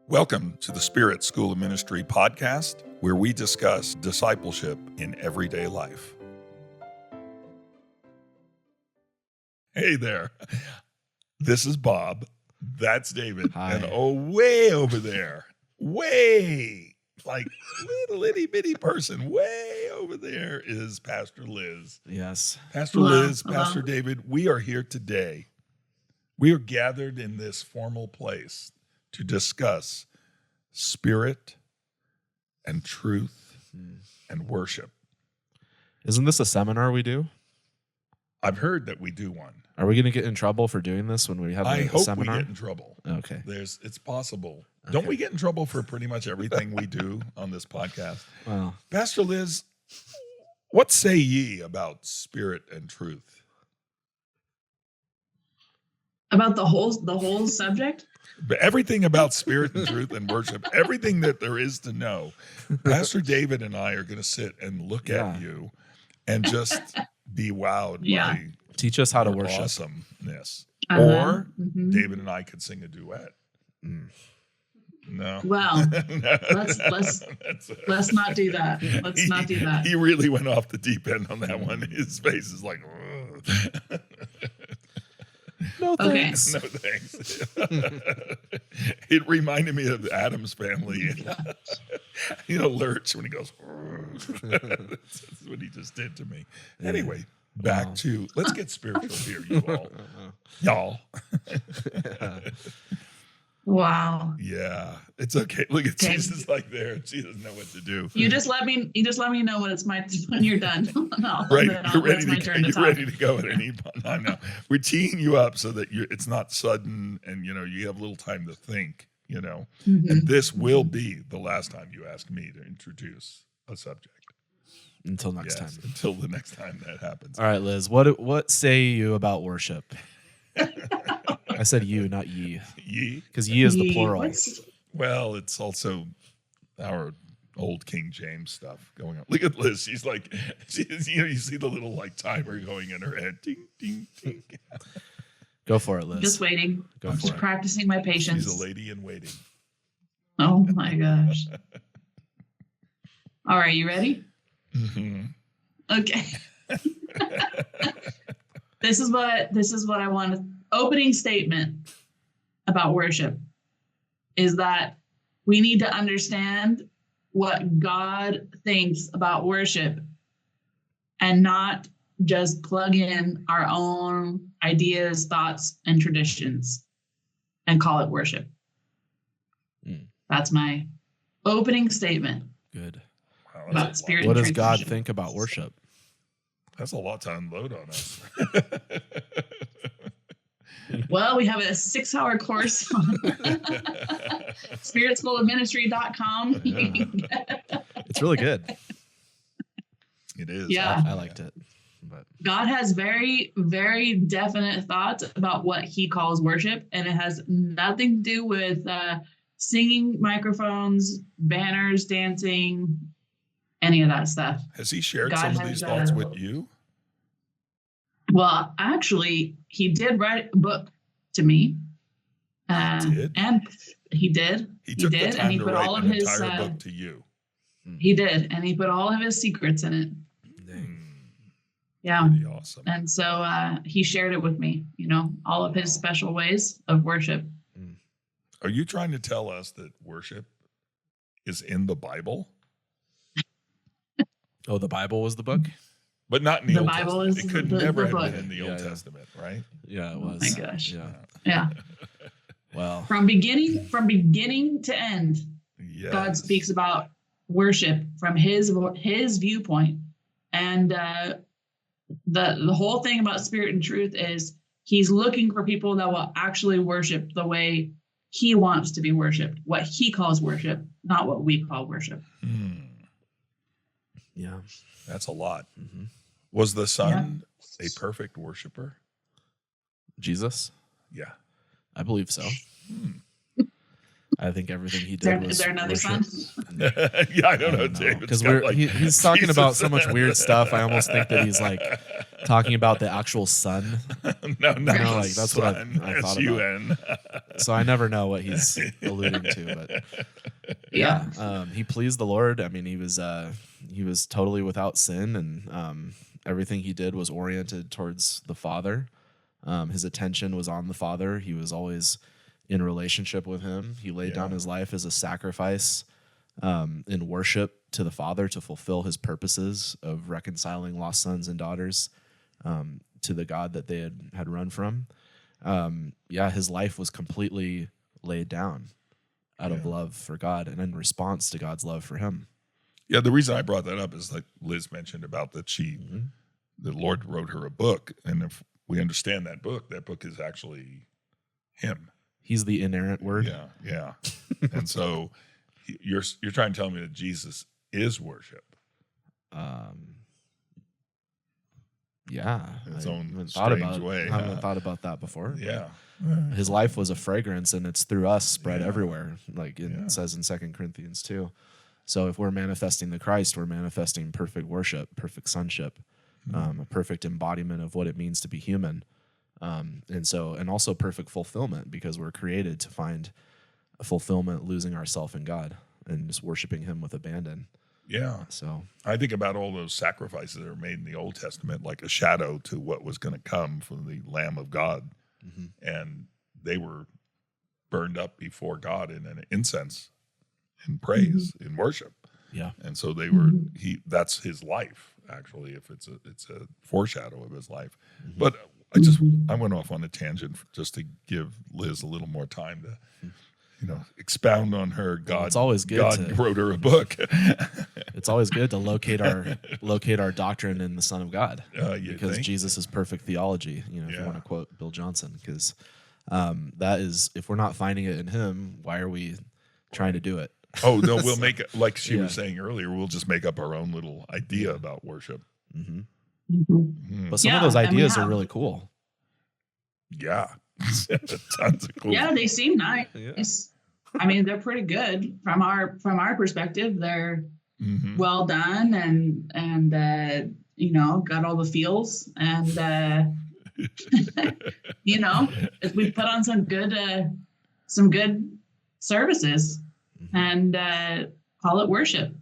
Welcome to the Spirit School of Ministry podcast, where we discuss discipleship in everyday life. Hey there, this is Bob, that's David, Hi. and way over there, like little itty bitty person, way over there is Pastor Liz. Yes. Pastor Liz, Pastor David, we are here today. We are gathered in this formal place to discuss spirit and truth and worship. Isn't this a seminar we do? I've heard that we do one. Are we going to get in trouble for doing this when we have I a hope seminar? we get in trouble. Okay. It's possible. Okay. Don't we get in trouble for pretty much everything we do on this podcast? Well, Pastor Liz, what say ye about spirit and truth? About the whole subject? But everything about spirit and truth and worship, everything that there is to know. Pastor David and I are going to sit and look at you and just be wowed by teach us how to worship. Awesomeness. Uh-huh. Or David and I could sing a duet. No. Well, No. let's not do that. Let's not do that. He really went off the deep end on that one. His face is like, ugh. No thanks. No thanks. It reminded me of Adam's Family. Lurch when he goes. That's what he just did to me. Anyway, back to let's get spiritual here, you all, y'all. Wow. Yeah, it's okay. Look at Jesus like there. She doesn't know what to do. You just let me know when it's when you're done. No, right, you're ready to go at any time now. We're teeing you up so that it's not sudden, and you have a little time to think. And this will be the last time you ask me to introduce a subject. Until next time. Until the next time that happens. All right, Liz. What say you about worship? I said you, not ye. Ye? Because ye is the plural. Well, it's also our old King James stuff going on. Look at Liz. She's like, you see the little timer going in her head. Ding, ding, ding. Go for it, Liz. Just waiting. I'm just practicing my patience. She's a lady in waiting. Oh my gosh. All right, you ready? Mm-hmm. Okay. This is what I want. Opening statement about worship is that we need to understand what God thinks about worship and not just plug in our own ideas, thoughts, and traditions and call it worship. That's my opening statement. Good. Wow, about spirit. What does God think about worship? That's a lot to unload on us. Well, we have a 6-hour course on spiritschoolofministry.com. It's really good. It is. Yeah. I liked it. But God has very, very definite thoughts about what he calls worship, and it has nothing to do with singing, microphones, banners, dancing, any of that stuff. Has he shared God some of these thoughts with you? Well, actually, he did write a book to me. And he did. He took the time and he to put write all of an his entire book to you. He did, and he put all of his secrets in it. Yeah. Pretty awesome. And so he shared it with me, all of his special ways of worship. Are you trying to tell us that worship is in the Bible? Oh, the Bible was the book? But not in the Old Bible Testament. is It could the never have book. been in the Old Testament, right? Yeah, it was. Oh my gosh. Yeah. Yeah. Well. From beginning to end, Yes. God speaks about worship from his viewpoint. And the whole thing about spirit and truth is he's looking for people that will actually worship the way he wants to be worshiped, what he calls worship, not what we call worship. Yeah. That's a lot. Mm-hmm. Was the Son a perfect worshiper? Jesus? Yeah. I believe so. I think everything he did was Is there another worship. son? Yeah, I don't know, David. Because he's talking about so much weird stuff. I almost think that he's talking about the actual sun. No, not that's what I thought about. S-U-N. So I never know what he's alluding to, but he pleased the Lord. I mean, he was totally without sin, and everything he did was oriented towards the Father. His attention was on the Father. He was always in relationship with him. He laid down his life as a sacrifice in worship to the Father to fulfill his purposes of reconciling lost sons and daughters to the God that they had run from. His life was completely laid down out of love for God and in response to God's love for him. Yeah, the reason I brought that up is like Liz mentioned about that the Lord wrote her a book, and if we understand that book is actually him. He's the inerrant word. Yeah. And so you're trying to tell me that Jesus is worship. In its own strange way. I haven't thought about that before. Yeah. His life was a fragrance, and it's through us spread everywhere, like it says in 2 Corinthians 2. So if we're manifesting the Christ, we're manifesting perfect worship, perfect sonship, a perfect embodiment of what it means to be human. And also perfect fulfillment, because we're created to find a fulfillment losing ourselves in God and just worshiping him with abandon. Yeah. So I think about all those sacrifices that are made in the Old Testament, like a shadow to what was going to come from the Lamb of God. And they were burned up before God in an incense, in praise, in worship. Yeah. And so they were, that's his life, actually, if it's a foreshadow of his life. But I went off on a tangent just to give Liz a little more time to, expound on her God. It's always good. God wrote her a book. It's always good to locate our doctrine in the Son of God, because think? Jesus is perfect theology. If you want to quote Bill Johnson, because that is, if we're not finding it in him, why are we trying to do it? Oh no, we'll make it like she was saying earlier. We'll just make up our own little idea about worship. But some of those ideas are really cool. Yeah, tons of cool. Yeah, they seem nice. Yeah. I mean, they're pretty good from our perspective. They're well done and got all the feels, and we put on some good services and call it worship.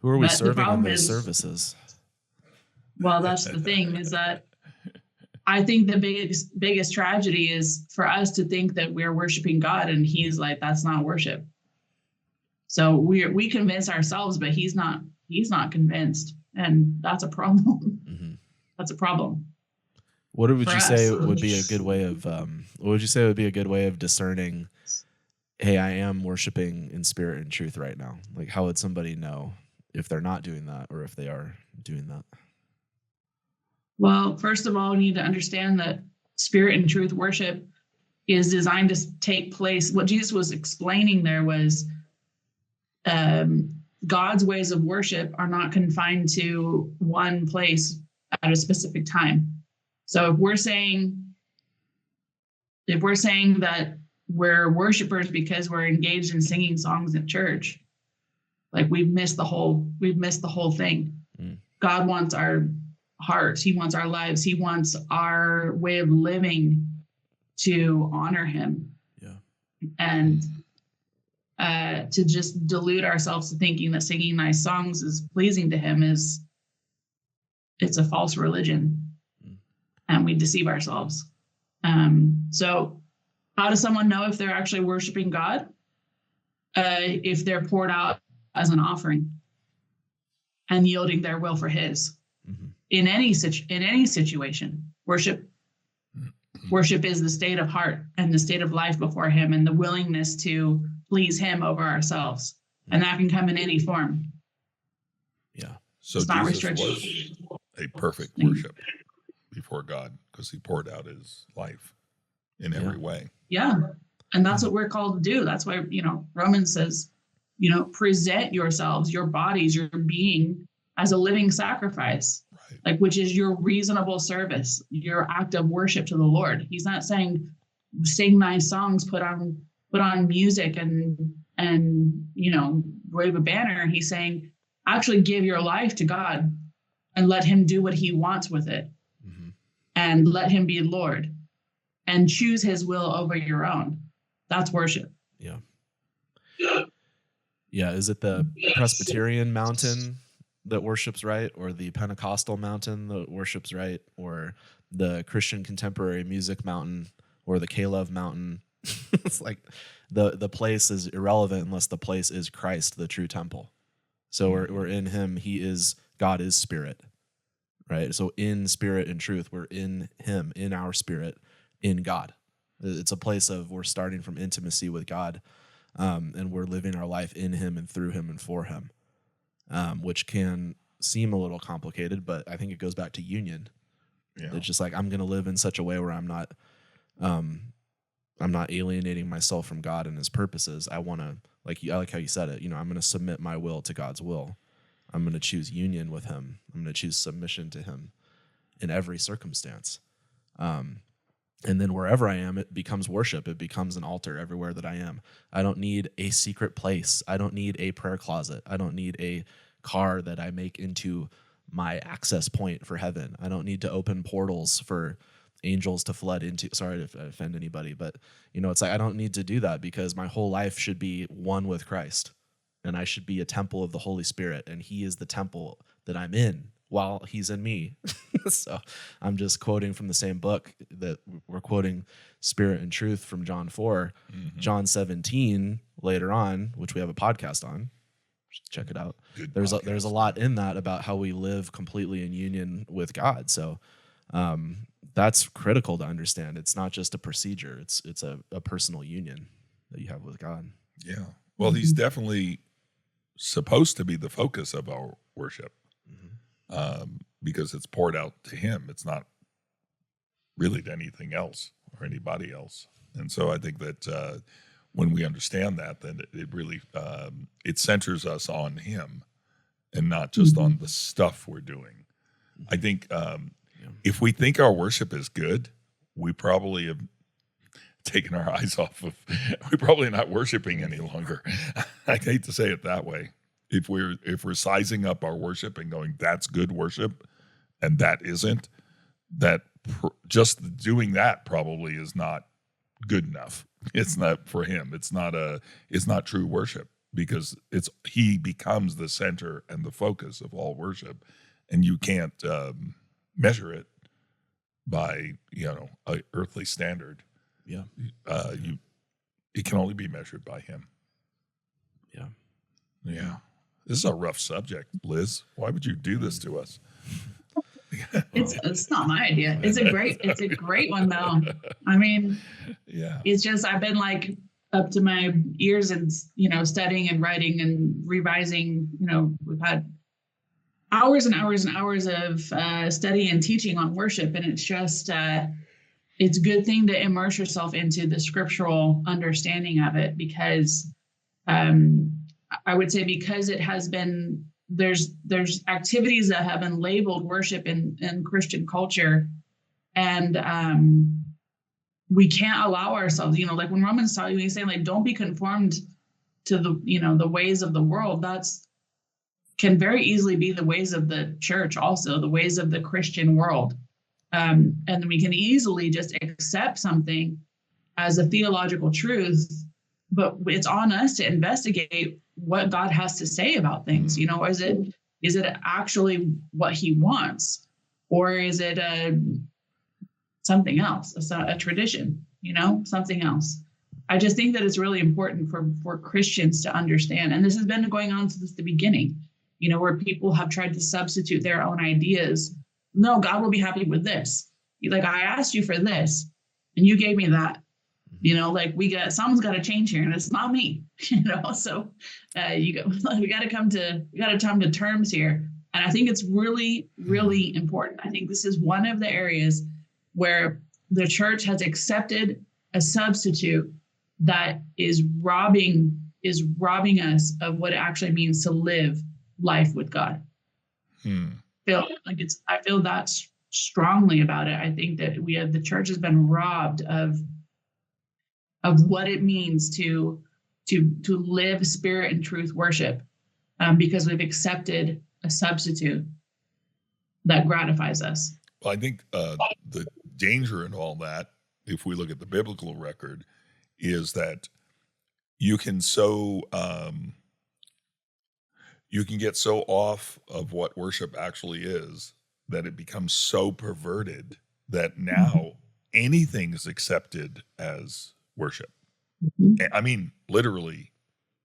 Who are we serving in those services? Well, that's the thing, is that I think the biggest tragedy is for us to think that we're worshiping God, and he's like, that's not worship. So we convince ourselves, but he's not convinced, and that's a problem. That's a problem. What would you say would be a good way of discerning, hey, I am worshiping in spirit and truth right now? Like, how would somebody know if they're not doing that or if they are doing that? Well, first of all, we need to understand that spirit and truth worship is designed to take place. What Jesus was explaining there was God's ways of worship are not confined to one place at a specific time. So if we're saying that we're worshipers because we're engaged in singing songs at church, like we've missed the whole thing. God wants our hearts. He wants our lives. He wants our way of living to honor him. Yeah. And to just delude ourselves to thinking that singing nice songs is pleasing to him it's a false religion. And we deceive ourselves. So how does someone know if they're actually worshiping God? If they're poured out as an offering and yielding their will for his. In any situation, worship is the state of heart and the state of life before him, and the willingness to please him over ourselves. And that can come in any form. Yeah. So Jesus was a perfect worship before God, because he poured out his life in every way. Yeah. And that's what we're called to do. That's why, Romans says, present yourselves, your bodies, your being as a living sacrifice, like, which is your reasonable service, your act of worship to the Lord. He's not saying sing nice songs, put on music and wave a banner. He's saying actually give your life to God and let him do what he wants with it, and let him be Lord and choose his will over your own. That's worship. Yeah. Yeah. Is it the Presbyterian mountain that worships right, or the Pentecostal mountain that worships right, or the Christian contemporary music mountain, or the K-Love mountain? It's like the place is irrelevant unless the place is Christ, the true temple. So we're in him. God is spirit, right? So in spirit and truth, we're in him, in our spirit, in God. It's a place of we're starting from intimacy with God, and we're living our life in him and through him and for him, which can seem a little complicated, but I think it goes back to union. Yeah. It's just like, I'm going to live in such a way where I'm not alienating myself from God and his purposes. I want to, I like how you said it, I'm going to submit my will to God's will. I'm going to choose union with him. I'm going to choose submission to him in every circumstance. And then wherever I am, it becomes worship. It becomes an altar everywhere that I am. I don't need a secret place. I don't need a prayer closet. I don't need a car that I make into my access point for heaven. I don't need to open portals for angels to flood into. Sorry if I offend anybody, but it's like I don't need to do that, because my whole life should be one with Christ, and I should be a temple of the Holy Spirit, and he is the temple that I'm in while he's in me. So I'm just quoting from the same book that we're quoting, Spirit and Truth, from John 4. Mm-hmm. John 17 later on, which we have a podcast on. Check it out. There's a lot in that about how we live completely in union with God. So that's critical to understand. It's not just a procedure. It's a personal union that you have with God. Yeah. Well, he's definitely supposed to be the focus of our worship, because it's poured out to him. It's not really to anything else or anybody else. And so I think that when we understand that, then it really it centers us on him and not just on the stuff we're doing. I think if we think our worship is good, we probably have taken our eyes off of, we're probably not worshiping any longer. I hate to say it that way. If we're sizing up our worship and going, that's good worship, and that isn't, just doing that probably is not good enough. It's not for him. It's not true worship, because he becomes the center and the focus of all worship, and you can't measure it by a earthly standard. Yeah, it can only be measured by him. Yeah, yeah. This is a rough subject, Liz. Why would you do this to us? It's not my idea. It's a great one though. I mean, yeah. It's just I've been like up to my ears in studying and writing and revising. We've had hours and hours and hours of study and teaching on worship, and it's just it's a good thing to immerse yourself into the scriptural understanding of it, because I would say because it has been, there's activities that have been labeled worship in Christian culture, and we can't allow ourselves, like when Romans taught you, he's saying like, don't be conformed to the ways of the world. That's can very easily be the ways of the church, also the ways of the Christian world. And we can easily just accept something as a theological truth, but it's on us to investigate what God has to say about things. Is it actually what he wants, or is it something else, a tradition, something else? I just think that it's really important for Christians to understand. And this has been going on since the beginning, where people have tried to substitute their own ideas. No, God will be happy with this. Like, I asked you for this and you gave me that. Someone's got to change here, and it's not me. So we got to come to terms here. And I think it's really, really important. I think this is one of the areas where the church has accepted a substitute that is robbing us of what it actually means to live life with God. I feel that strongly about it. I think that the church has been robbed of what it means to live spirit and truth worship, because we've accepted a substitute that gratifies us. Well, I think the danger in all that, if we look at the biblical record, is that you can get so off of what worship actually is that it becomes so perverted that now anything is accepted as worship. I mean, literally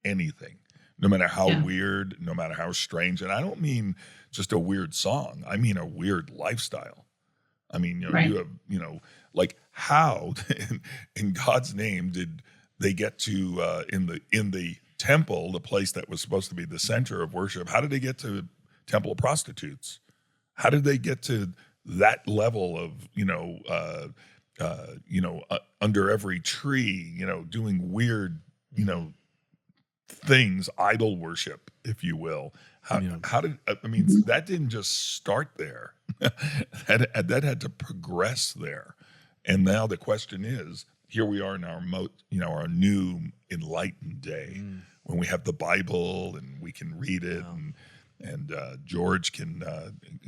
anything, no matter how weird, no matter how strange. And I don't mean just a weird song. I mean a weird lifestyle. I mean, you have, like how in God's name did they get to in the temple, the place that was supposed to be the center of worship? How did they get to temple prostitutes? How did they get to that level of under every tree, doing weird, things, idol worship, if you will? How did that didn't just start there? that had to progress there. And now the question is, here we are in our our new enlightened day when we have the Bible and we can read it, and George can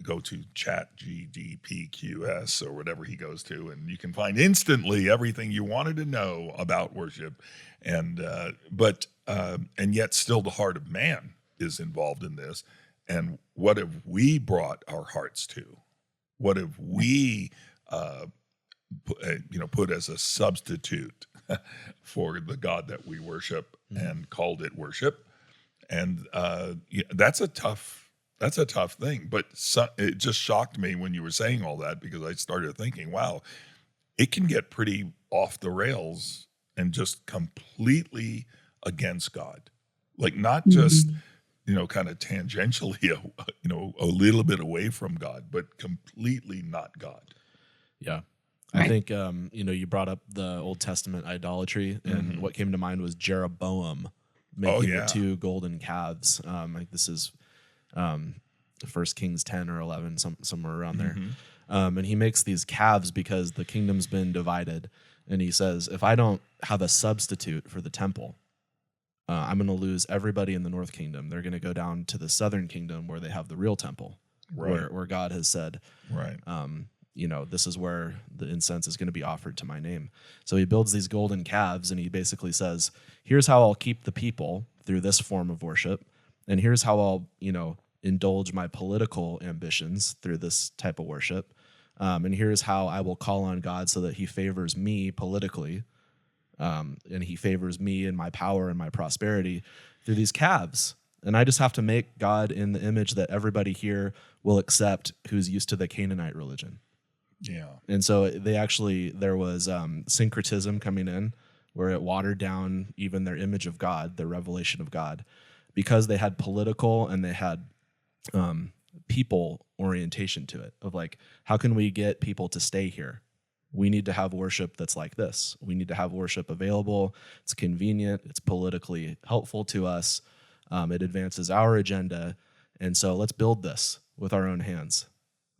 go to ChatGPTQS or whatever he goes to, and you can find instantly everything you wanted to know about worship, and yet still the heart of man is involved in this. And what have we brought our hearts to? What have we put as a substitute for the God that we worship and called it worship? And that's a tough thing. But it just shocked me when you were saying all that, because I started thinking, wow, it can get pretty off the rails and just completely against God. Like not just, kind of tangentially, a little bit away from God, but completely not God. Yeah. I think, you brought up the Old Testament idolatry, and what came to mind was Jeroboam making the two golden calves. Like this is 1 Kings 10 or 11, somewhere around there. And he makes these calves because the kingdom's been divided. And he says, if I don't have a substitute for the temple, I'm going to lose everybody in the north kingdom. They're going to go down to the southern kingdom where they have the real temple, where God has said, this is where the incense is going to be offered to my name. So he builds these golden calves, and he basically says, here's how I'll keep the people through this form of worship. And here's how I'll, indulge my political ambitions through this type of worship. And here's how I will call on God so that he favors me politically. And he favors me and my power and my prosperity through these calves. And I just have to make God in the image that everybody here will accept who's used to the Canaanite religion. Yeah. And so there was syncretism coming in where it watered down even their image of God, their revelation of God, because they had political and they had people orientation to it of like, how can we get people to stay here? We need to have worship that's like this. We need to have worship available. It's convenient. It's politically helpful to us. It advances our agenda. And so let's build this with our own hands.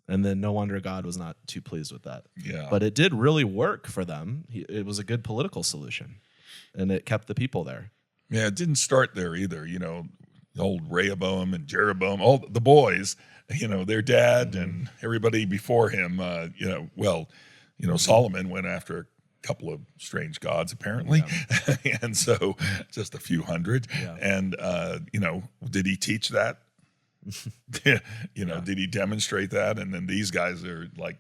And then no wonder God was not too pleased with that. Yeah. But it did really work for them. It was a good political solution, and it kept the people there. Yeah, it didn't start there either. The old Rehoboam and Jeroboam, all the boys, their dad and everybody before him, Solomon went after a couple of strange gods, apparently. Yeah. And so just a few hundred. Yeah. And, did he teach that? Did he demonstrate that? And then these guys are like,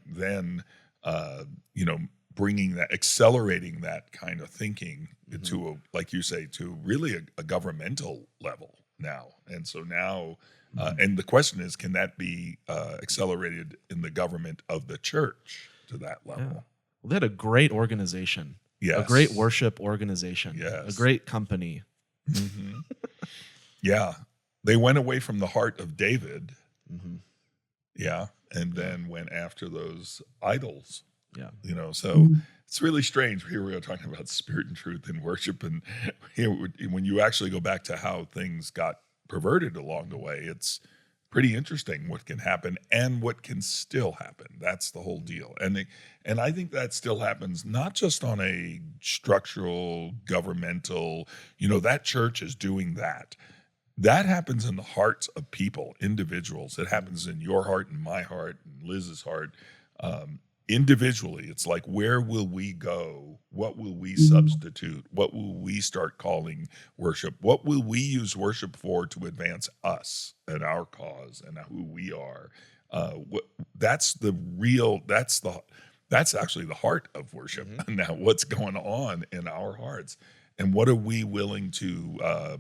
bringing that, accelerating that kind of thinking to, like you say, to really a governmental level now. And so now, and the question is, can that be accelerated in the government of the church to that level? Yeah. Well, they had a great organization. Yes. A great worship organization. Yes. A great company. Mm-hmm. Yeah. They went away from the heart of David. Mm-hmm. Yeah. And then went after those idols. Yeah. So it's really strange. Here we are talking about spirit and truth and worship. And when you actually go back to how things got perverted along the way, it's pretty interesting what can happen and what can still happen. That's the whole deal. And I think that still happens not just on a structural, governmental, that church is doing that. That happens in the hearts of people, individuals. It happens in your heart and my heart and Liz's heart. individually, it's like, where will we go? What will we substitute? What will we start calling worship? What will we use worship for to advance us and our cause and who we are? That's actually the heart of worship. Now, what's going on in our hearts, and what are we willing to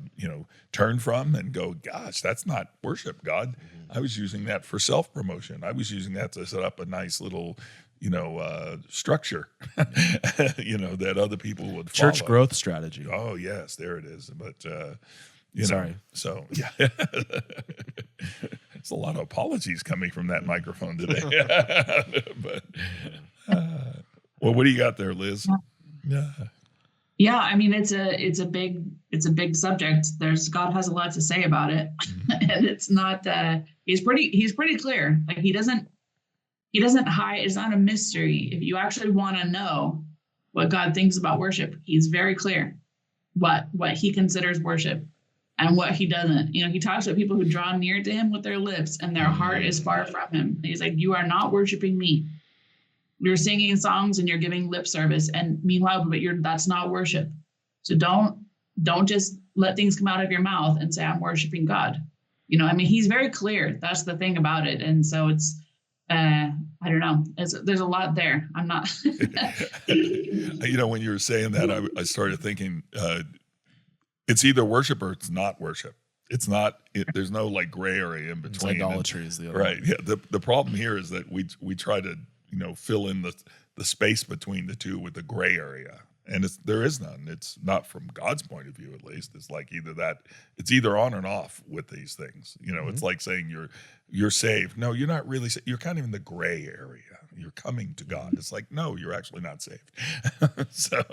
turn from and go, gosh, that's not worship, God. I was using that for self-promotion. I was using that to set up a nice little structure, that other people would follow. Church growth strategy. Oh, yes, there it is. But, Sorry. So, yeah. It's a lot of apologies coming from that microphone today. But, well, what do you got there, Liz? Yeah, I mean, it's a big subject. God has a lot to say about it. And it's not, he's pretty clear. Like he doesn't hide. It's not a mystery. If you actually want to know what God thinks about worship, he's very clear what he considers worship and what he doesn't. He talks about people who draw near to him with their lips and their heart is far from him. And he's like, you are not worshiping me. You're singing songs and you're giving lip service, and meanwhile, that's not worship. So don't just let things come out of your mouth and say, I'm worshiping God. He's very clear. That's the thing about it. And so it's, I don't know. There's a lot there. I'm not. When you were saying that, I started thinking, it's either worship or it's not worship. It's not. There's no like gray area in between. It's idolatry is the other right. one. Yeah. The problem here is that we try to fill in the space between the two with the gray area, and there is none. It's not from God's point of view, at least. It's like it's either on and off with these things. It's like saying you're saved. No, you're not really. You're kind of in the gray area. You're coming to God. It's like, no, you're actually not saved. So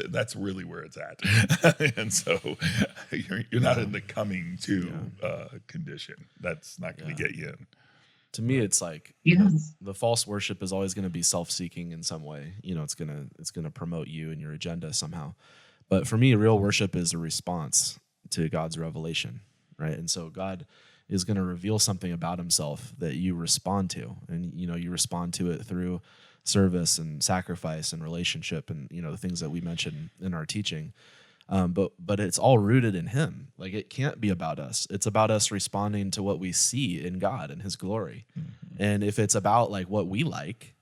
that's really where it's at. And so you're not in the coming to condition. That's not going to get you in. To me, it's like the false worship is always going to be self-seeking in some way. It's gonna promote you and your agenda somehow. But for me, real worship is a response to God's revelation, right? And so God is going to reveal something about himself that you respond to, and you respond to it through service and sacrifice and relationship, and the things that we mentioned in our teaching. But it's all rooted in him. Like it can't be about us. It's about us responding to what we see in God and his glory. Mm-hmm. And if it's about like what we like,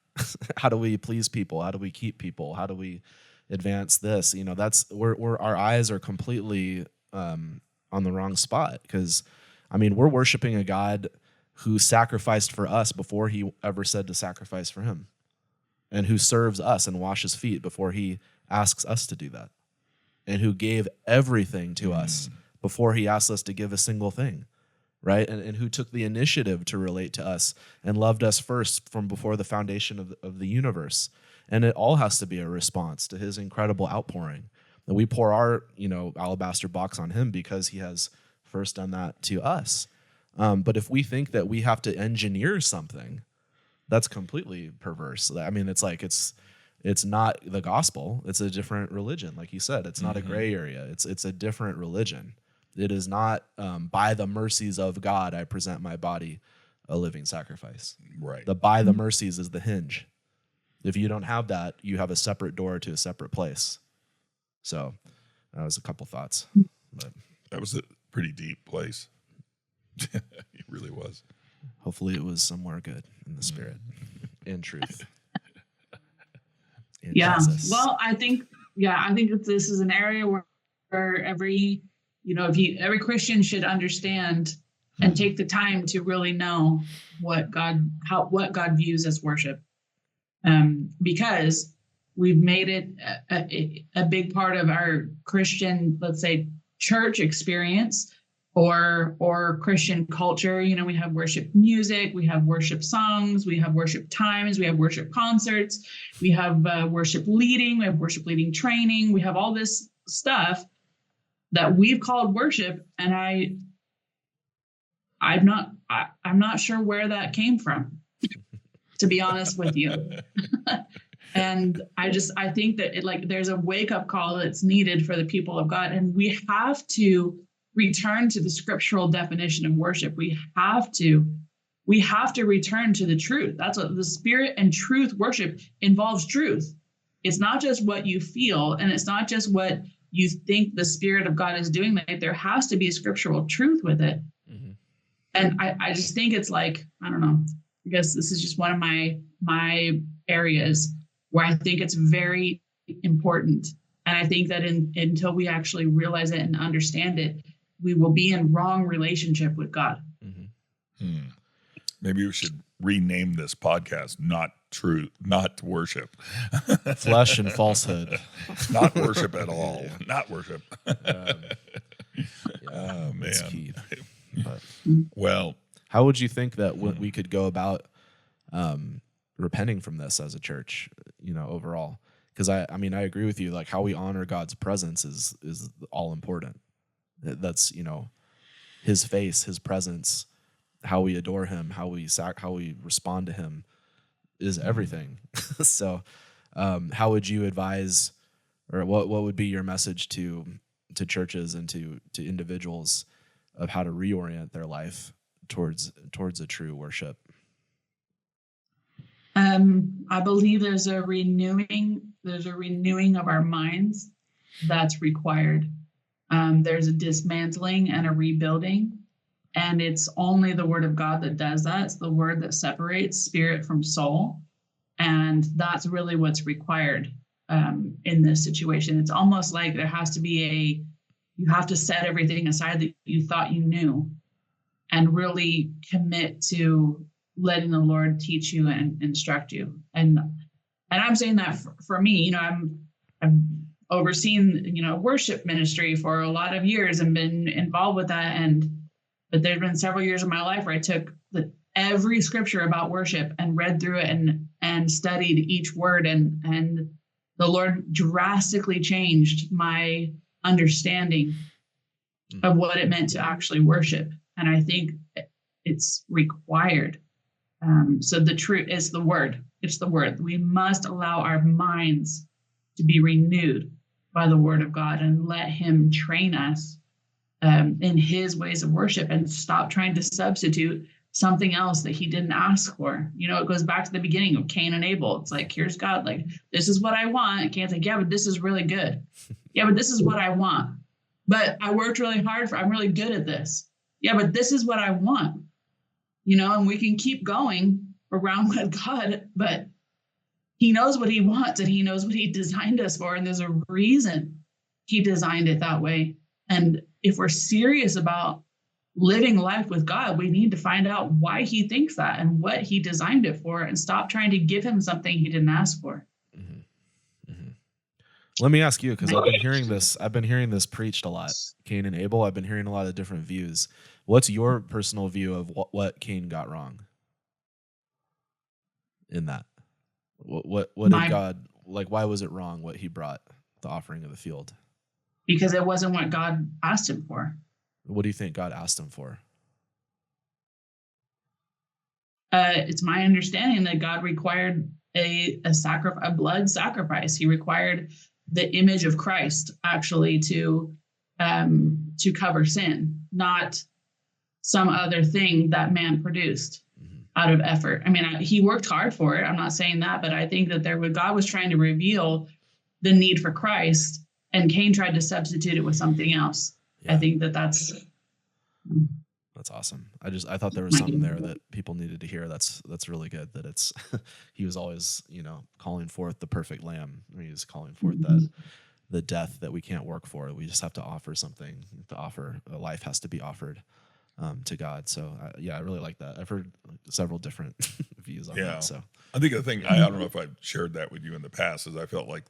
how do we please people? How do we keep people? How do we advance this? That's where our eyes are completely on the wrong spot. Because we're worshiping a God who sacrificed for us before he ever said to sacrifice for him, and who serves us and washes feet before he asks us to do that, and who gave everything to us before he asked us to give a single thing, right? And who took the initiative to relate to us and loved us first from before the foundation of the universe. And it all has to be a response to his incredible outpouring. That we pour our, alabaster box on him because he has first done that to us. But if we think that we have to engineer something, that's completely perverse. It's not the gospel. It's a different religion. Like you said, it's not a gray area. It's a different religion. It is not by the mercies of God, I present my body a living sacrifice. Right. The by the mercies is the hinge. If you don't have that, you have a separate door to a separate place. So that was a couple thoughts. But that was a pretty deep place. It really was. Hopefully it was somewhere good in the spirit and truth. Jesus. Well, I think that this is an area where every Christian should understand and take the time to really know what God views as worship, because we've made it a big part of our Christian, let's say, church experience or Christian culture. We have worship music, we have worship songs, we have worship times, we have worship concerts, we have worship leading, we have worship leading training, we have all this stuff that we've called worship, and I'm not sure where that came from, to be honest with you. And I think that there's a wake-up call that's needed for the people of God, and we have to return to the scriptural definition of worship. We have to we have to return to the truth. That's what the spirit and truth worship involves. Truth. It's not just what you feel, and it's not just what you think the Spirit of God is doing. Like, there has to be scriptural truth with it. Mm-hmm. And I just think it's like, I don't know, I guess this is just one of my areas where I think it's very important. And I think that until we actually realize it and understand it, we will be in wrong relationship with God. Mm-hmm. Maybe we should rename this podcast "Not True, Not Worship." Flesh and falsehood. Not worship at all. Yeah. Not worship. Oh, man. That's key. But, well, how would you think that we could go about repenting from this as a church, overall? Because I agree with you. Like, how we honor God's presence is all important. That's, his face, his presence, how we adore him, how we respond to him is everything. So how would you advise, or what would be your message to churches and to individuals of how to reorient their life towards a true worship? I believe there's a renewing of our minds that's required. There's a dismantling and a rebuilding. And it's only the word of God that does that. It's the word that separates spirit from soul. And that's really what's required in this situation. It's almost like there has to be you have to set everything aside that you thought you knew and really commit to letting the Lord teach you and instruct you. And I'm saying that for me, I've overseen, worship ministry for a lot of years and been involved with that. But there's been several years of my life where I took every scripture about worship and read through it and studied each word. And the Lord drastically changed my understanding of what it meant to actually worship. And I think it's required. So the truth is the word. It's the word. We must allow our minds to be renewed by the word of God and let him train us in his ways of worship and stop trying to substitute something else that he didn't ask for. It goes back to the beginning of Cain and Abel. It's like, here's God, like, this is what I want. Cain's like, yeah, but this is really good. Yeah, but this is what I want. But I worked really hard I'm really good at this. Yeah, but this is what I want. And we can keep going around with God, but he knows what he wants and he knows what he designed us for. And there's a reason he designed it that way. And if we're serious about living life with God, we need to find out why he thinks that and what he designed it for and stop trying to give him something he didn't ask for. Mm-hmm. Mm-hmm. Let me ask you, because I've been hearing this preached a lot. Cain and Abel, I've been hearing a lot of different views. What's your personal view of what Cain got wrong in that? What did God, like, why was it wrong what he brought, the offering of the field? Because it wasn't what God asked him for. What do you think God asked him for? It's my understanding that God required a blood sacrifice. He required the image of Christ actually to cover sin, not some other thing that man produced out of effort. I mean, he worked hard for it. I'm not saying that, but I think that God was trying to reveal the need for Christ, and Cain tried to substitute it with something else. Yeah. I think that's awesome. I thought there was something there that people needed to hear. That's really good. That it's he was always calling forth the perfect lamb. He was calling forth the death that we can't work for. We just have to offer something. A life has to be offered to God. So I really like that. I've heard several different views on that. So I think the thing, I don't know if I've shared that with you in the past, is I felt like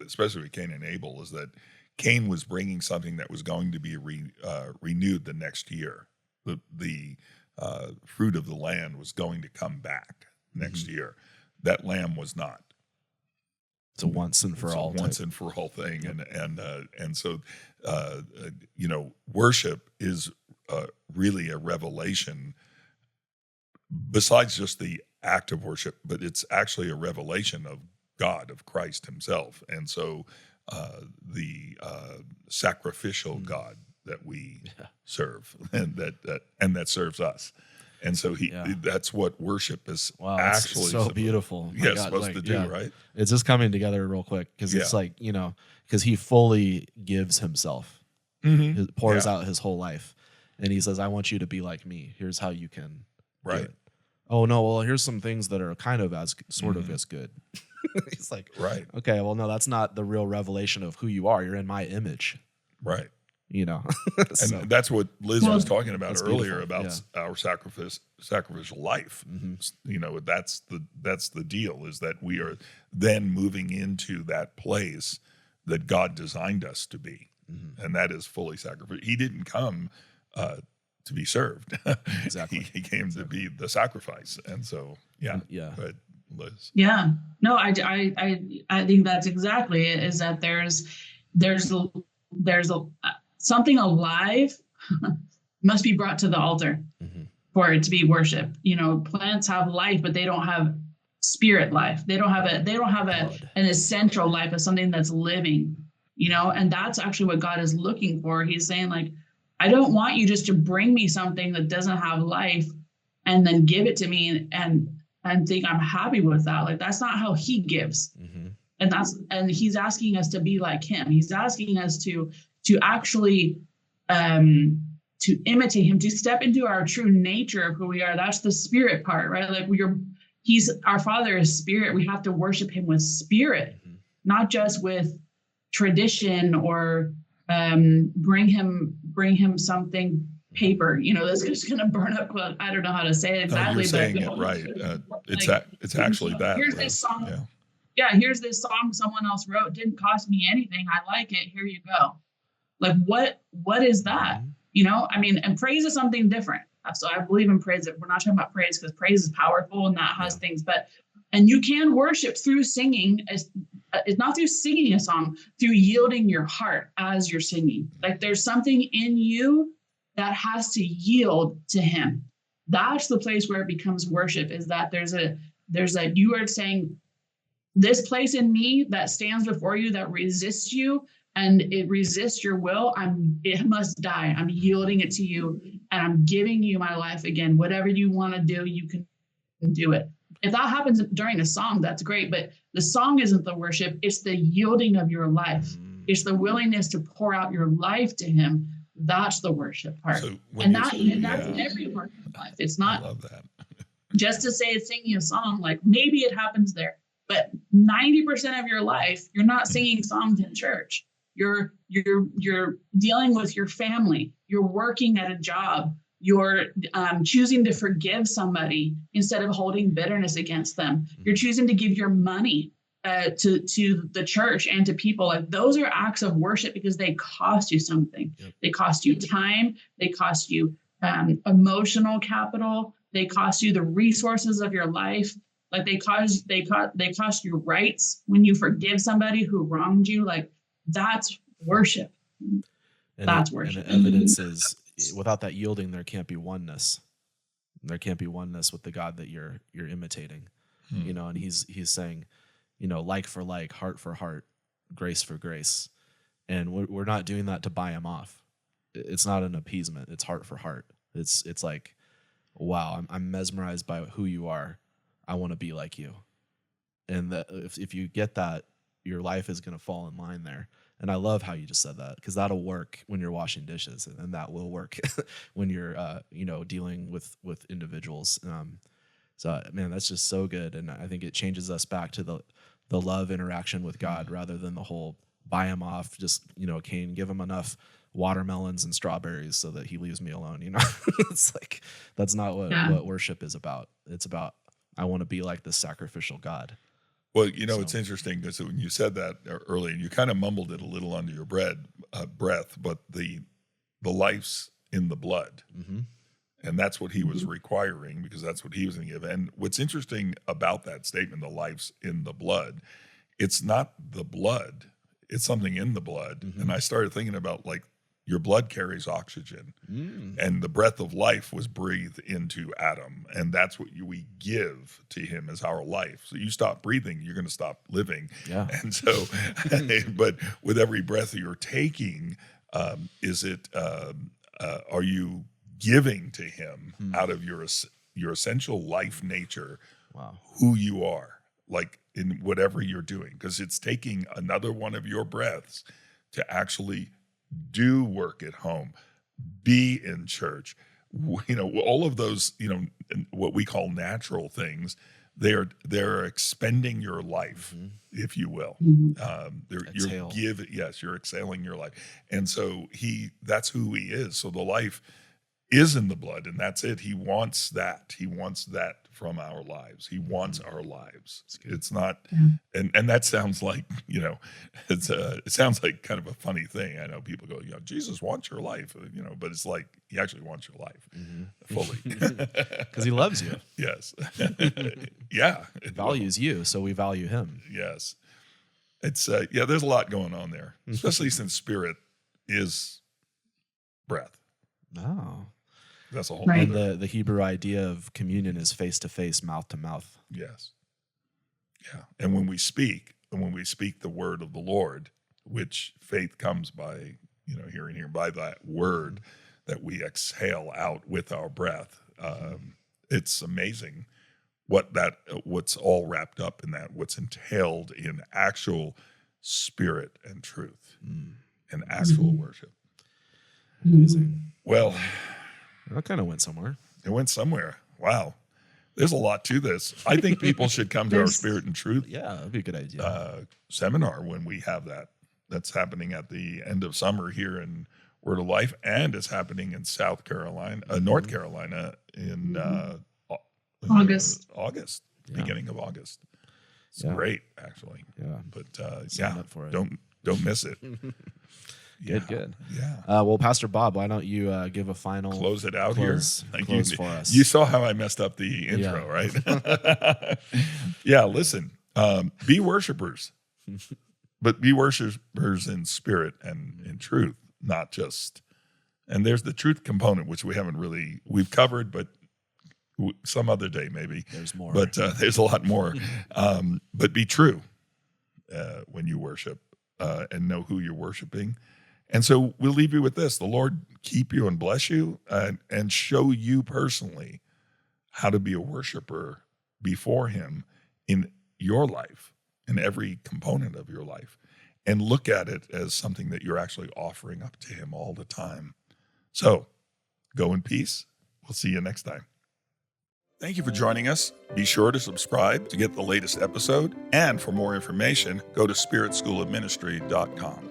especially with Cain and Abel, is that Cain was bringing something that was going to be renewed the next year. The fruit of the land was going to come back next year. That lamb was not. It's a once and for all thing, and so worship is really a revelation. Besides just the act of worship, but it's actually a revelation of God, of Christ Himself, and so the sacrificial God that we serve, and that serves us. And so that's what worship is actually it's so beautiful. supposed to do, right? It's just coming together real quick because it's like, because he fully gives himself, pours out his whole life. And he says, I want you to be like me. Here's how you can do it. Oh, no, well, here's some things that are kind of as good. He's like, right. Okay, well, no, that's not the real revelation of who you are. You're in my image. Right. So, and that's what Liz was talking about earlier beautiful. about our sacrificial life. That's the deal, is that we are then moving into that place that God designed us to be. And that is fully sacrificial. He didn't come to be served. Exactly. He came to be the sacrifice. And so, but Liz. Yeah, no, I think that's exactly it, is that there's something alive must be brought to the altar for it to be worship. Plants have life, but they don't have spirit life. They don't have an essential life of something that's living, and that's actually what God is looking for. He's saying, like, I don't want you just to bring me something that doesn't have life and then give it to me and think I'm happy with that. Like, that's not how he gives. And he's asking us to be like him. He's asking us to actually to imitate him, to step into our true nature of who we are. That's the spirit part, right? Like, our Father is spirit. We have to worship him with spirit, not just with tradition or bring him something paper, that's just going to burn up. I don't know how to say it exactly. No, you're saying it right. It's actually that. Here's this song. Yeah, here's this song someone else wrote. Didn't cost me anything. I like it. Here you go. Like, what is that? And praise is something different. So I believe in praise. We're not talking about praise because praise is powerful and that has things, and you can worship through singing. It's not through singing a song, through yielding your heart as you're singing. Like, there's something in you that has to yield to him. That's the place where it becomes worship, is that there's a you are saying, this place in me that stands before you that resists you and it resists your will, it must die. I'm yielding it to you and I'm giving you my life again. Whatever you want to do, you can do it. If that happens during a song, that's great. But the song isn't the worship. It's the yielding of your life. It's the willingness to pour out your life to him. That's the worship part. So that's in every part of life. It's not, I love that. just to say it's singing a song. Like, maybe it happens there, but 90% of your life, you're not singing songs in church. You're dealing with your family. You're working at a job. You're choosing to forgive somebody instead of holding bitterness against them. You're choosing to give your money to the church and to people. Like, those are acts of worship because they cost you something. Yep. They cost you time. They cost you emotional capital. They cost you the resources of your life. Like, they cost you rights when you forgive somebody who wronged you. Like, that's worship. That's worship. And the evidence is, without that yielding, there can't be oneness. There can't be oneness with the God that you're imitating. And he's saying, like for like, heart for heart, grace for grace. And we're not doing that to buy him off. It's not an appeasement. It's heart for heart. It's like, wow, I'm mesmerized by who you are. I want to be like you. And that if you get that, your life is going to fall in line there. And I love how you just said that, because that'll work when you're washing dishes, and that will work when you're, dealing with individuals. So, man, that's just so good. And I think it changes us back to the love interaction with God, rather than the whole buy him off, just, Cain, give him enough watermelons and strawberries so that he leaves me alone. It's like, that's not what worship is about. It's about, I want to be like this sacrificial God. Well, it's interesting because when you said that earlier, and you kind of mumbled it a little under your breath, but the life's in the blood. And that's what he was requiring, because that's what he was going to give. And what's interesting about that statement, the life's in the blood, it's not the blood, it's something in the blood. And I started thinking about, like, your blood carries oxygen, and the breath of life was breathed into Adam, and that's what we give to him as our life. So you stop breathing, you're going to stop living. Yeah. And so, but with every breath that you're taking, are you giving to him out of your essential life nature, Wow. who you are, like in whatever you're doing, because it's taking another one of your breaths to actually do work at home, be in church, all of those, what we call natural things. They're expending your life, if you will. Exhale. You're exhaling your life. And so that's who he is. So the life is in the blood, and that's it. He wants that. He wants that from our lives. He wants our lives. It's not, and that sounds like, it sounds like kind of a funny thing. I know people go, Jesus wants your life, but it's like he actually wants your life fully. Because he loves you. Yes. Yeah. He values you, so we value him. Yes. It's, there's a lot going on there, especially since spirit is breath. Oh. That's a whole Right. And the Hebrew idea of communion is face to face, mouth to mouth. Yes. Yeah. And when we speak the word of the Lord, which faith comes by, hearing by that word that we exhale out with our breath, it's amazing what's all wrapped up in that, what's entailed in actual spirit and truth and actual worship. Amazing. Well, That kind of went somewhere. it went somewhere. Wow. There's a lot to this. I think people should come to our Spirit and Truth Yeah, that'd be a good idea. seminar when we have that. That's happening at the end of summer here in Word of Life, and it's happening in North Carolina in August. Beginning of August. It's Yeah. great, actually. Yeah. But Sign up for it. Don't miss it. Good. Yeah. Well, Pastor Bob, why don't you give a final Close it out close here. for us? You saw how I messed up the intro, right? Yeah, listen, be worshipers, but be worshipers in spirit and in truth, not just, and there's the truth component, which we've covered, but some other day maybe. There's more. But there's a lot more. But be true when you worship and know who you're worshiping. And so we'll leave you with this. The Lord keep you and bless you and show you personally how to be a worshiper before him in your life, in every component of your life, and look at it as something that you're actually offering up to him all the time. So go in peace. We'll see you next time. Thank you for joining us. Be sure to subscribe to get the latest episode. And for more information, go to spiritschoolofministry.com.